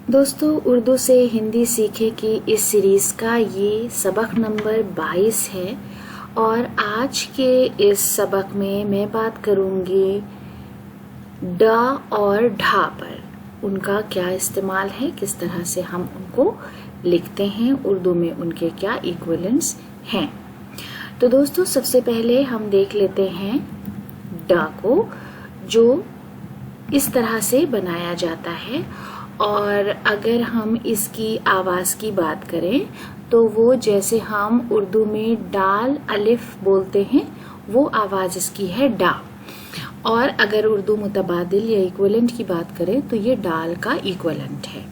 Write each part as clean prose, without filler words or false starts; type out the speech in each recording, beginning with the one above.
दोस्तों, उर्दू से हिंदी सीखे की इस सीरीज़ का ये सबक नंबर 22 है और आज के इस सबक में मैं बात करूँगी ड और ढा पर। उनका क्या इस्तेमाल है, किस तरह से हम उनको लिखते हैं, उर्दू में उनके क्या इक्विवेलेंट्स हैं। तो दोस्तों, सबसे पहले हम देख लेते हैं ड को, जो इस तरह से बनाया जाता है। और अगर हम इसकी आवाज़ की बात करें तो वो जैसे हम उर्दू में डाल अलिफ बोलते हैं, वो आवाज़ इसकी है डा। और अगर उर्दू मुतबादिल या इक्विवेलेंट की बात करें तो ये डाल का इक्विवेलेंट है।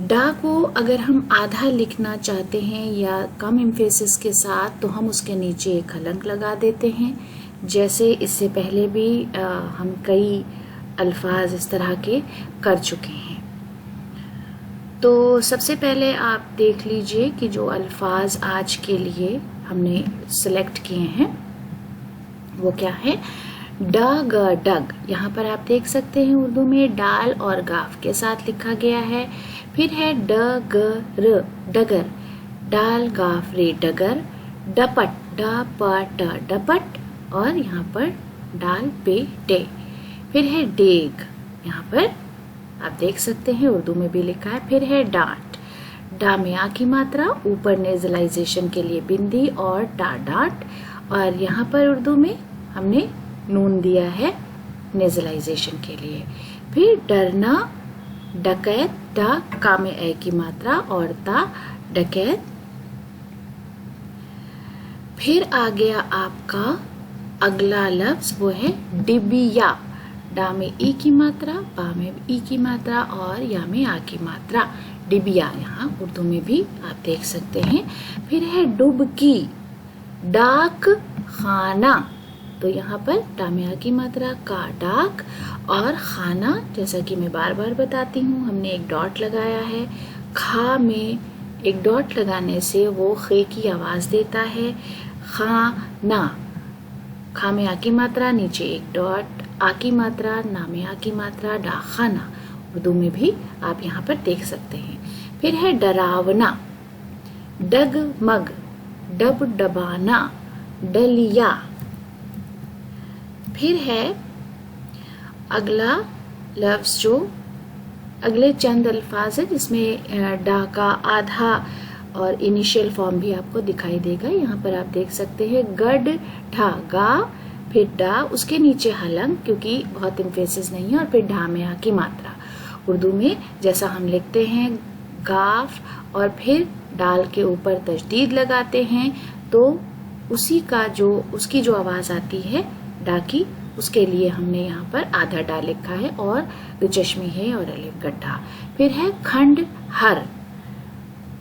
डा को अगर हम आधा लिखना चाहते हैं या कम एम्फेसिस के साथ तो हम उसके नीचे एक हलंक लगा देते हैं। जैसे इससे पहले भी हम कई अल्फाज इस तरह के कर चुके हैं। तो सबसे पहले आप देख लीजिए कि जो अल्फाज आज के लिए हमने सिलेक्ट किए हैं वो क्या है। ड ग डग, यहाँ पर आप देख सकते हैं उर्दू में डाल और गाफ के साथ लिखा गया है। फिर है ड ग र डगर, डाल गाफ रे डगर। डपट, ड प ट डपट, और यहाँ पर डाल पे डे। फिर है डेग, यहाँ पर आप देख सकते हैं उर्दू में भी लिखा है। फिर है डांट, डा में आ की मात्रा, ऊपर नेजलाइजेशन के लिए बिंदी और डा डांट। और यहाँ पर उर्दू में हमने नून दिया है नेजलाइजेशन के लिए। फिर डरना, डकैत, डा का में ए की मात्रा और ता डकैत। फिर आ गया आपका अगला लफ्ज, वो है डिबिया। डा में ई की मात्रा, बा में ई की मात्रा और या में आ की मात्रा। डिबिया यहाँ उर्दू में भी आप देख सकते हैं। फिर है डुबकी, डाक खाना। तो यहाँ पर डा में आ की मात्रा, का डाक, और खाना जैसा कि मैं बार बार बताती हूँ हमने एक डॉट लगाया है। खा में एक डॉट लगाने से वो खे की आवाज़ देता है। खाना, खा में आ की मात्रा, नीचे एक डॉट, आ की मात्रा, ना में आ की मात्रा, डा खाना। उर्दू में भी आप यहाँ पर देख सकते हैं। फिर है डरावना, डग मग, डब डबाना, डलिया। फिर है अगला लफ्ज, जो अगले चंद अल्फाज है जिसमें डा का आधा और इनिशियल फॉर्म भी आपको दिखाई देगा। यहाँ पर आप देख सकते हैं गड ढा, गा, फिर डा, उसके नीचे हलंग क्योंकि बहुत एम्फेसिस नहीं है, और फिर ढा में आ की मात्रा। उर्दू में जैसा हम लिखते हैं गाफ और फिर डाल के ऊपर तशदीद लगाते हैं, तो उसकी जो आवाज़ आती है डा की, उसके लिए हमने यहाँ पर आधा डा लिखा है और दो चश्मी है और अलिफ गड्ढा। फिर है खंड हर,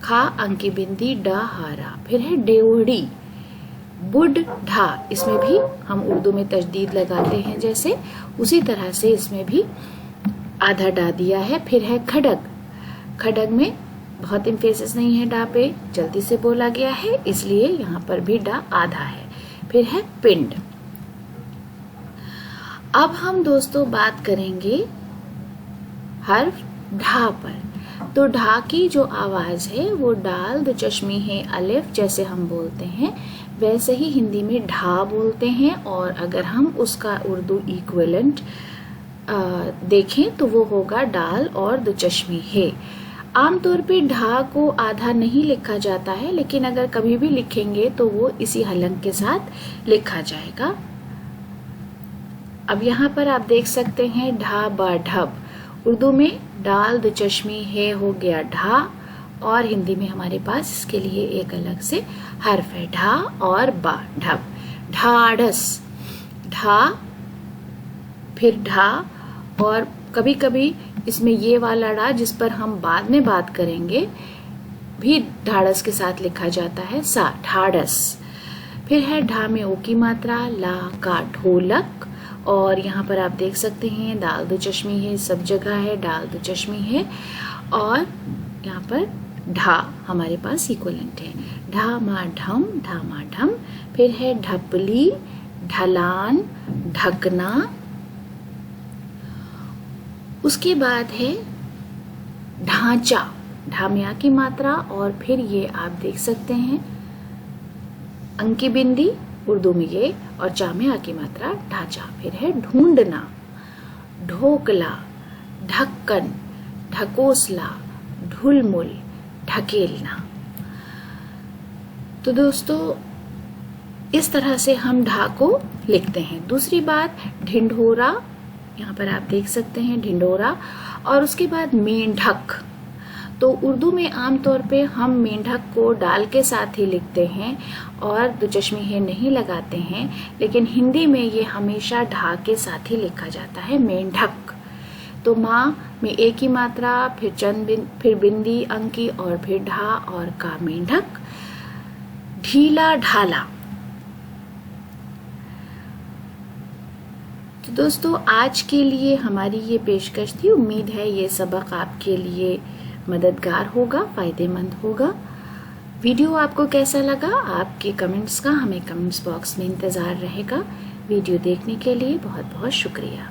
खा अंकी बिंदी ड हारा। फिर है डेवड़ी, बुड ढा, इसमें भी हम उर्दू में तशदीद लगाते हैं जैसे, उसी तरह से इसमें भी आधा डा दिया है। फिर है खडग, खडग में बहुत एम्फेसिस नहीं है डा पे, जल्दी से बोला गया है इसलिए यहाँ पर भी डा आधा है। फिर है पिंड। अब हम दोस्तों बात करेंगे हर्फ ढा पर। तो ढा की जो आवाज़ है वो डाल दो चश्मी है अलिफ जैसे हम बोलते हैं वैसे ही हिंदी में ढा बोलते हैं। और अगर हम उसका उर्दू इक्विवेलेंट देखें तो वो होगा डाल और दो चश्मी है। आमतौर पे ढा को आधा नहीं लिखा जाता है, लेकिन अगर कभी भी लिखेंगे तो वो इसी हलंक के साथ लिखा जाएगा। अब यहाँ पर आप देख सकते हैं ढा बा ढब, उर्दू में डाल दो चश्मी है हो गया ढा, और हिंदी में हमारे पास इसके लिए एक अलग से हर्फ है ढा और बा ढब। ढाढ़स, ढा फिर ढा, और कभी कभी इसमें ये वाला डा जिस पर हम बाद में बात करेंगे भी ढाढ़स के साथ लिखा जाता है, सा ढाढ़स। फिर है ढा में ओ की मात्रा, ला का ढोलक, और यहाँ पर आप देख सकते हैं दाल दो चश्मी है, सब जगह है डाल दो चश्मी है, और यहाँ पर ढा हमारे पास इक्विवेलेंट है, ढा मा ढम, ढा मा ढम। फिर है ढपली, ढलान, ढकना। उसके बाद है ढांचा, ढा में आ की मात्रा और फिर ये आप देख सकते हैं अंकी बिंदी उर्दू में ये और चा में आ की मात्रा ढांचा। फिर है ढूंढना, ढोकला, ढक्कन, ढकोसला, ढुलमुल, ढकेलना। तो दोस्तों इस तरह से हम ढा को लिखते हैं। दूसरी बात ढिंढोरा, यहाँ पर आप देख सकते हैं ढिंढोरा। और उसके बाद मेंढक, तो उर्दू में आमतौर पे हम मेंढक को डाल के साथ ही लिखते हैं और दो चश्मे है नहीं लगाते हैं, लेकिन हिंदी में ये हमेशा ढा के साथ ही लिखा जाता है मेंढक। तो माँ में एक ही मात्रा, फिर बिंदी अंकी और फिर ढा और का मेंढक। ढीला ढाला। तो दोस्तों आज के लिए हमारी ये पेशकश थी। उम्मीद है ये सबक आपके लिए मददगार होगा, फायदेमंद होगा। वीडियो आपको कैसा लगा, आपके कमेंट्स का हमें कमेंट्स बॉक्स में इंतजार रहेगा। वीडियो देखने के लिए बहुत बहुत शुक्रिया।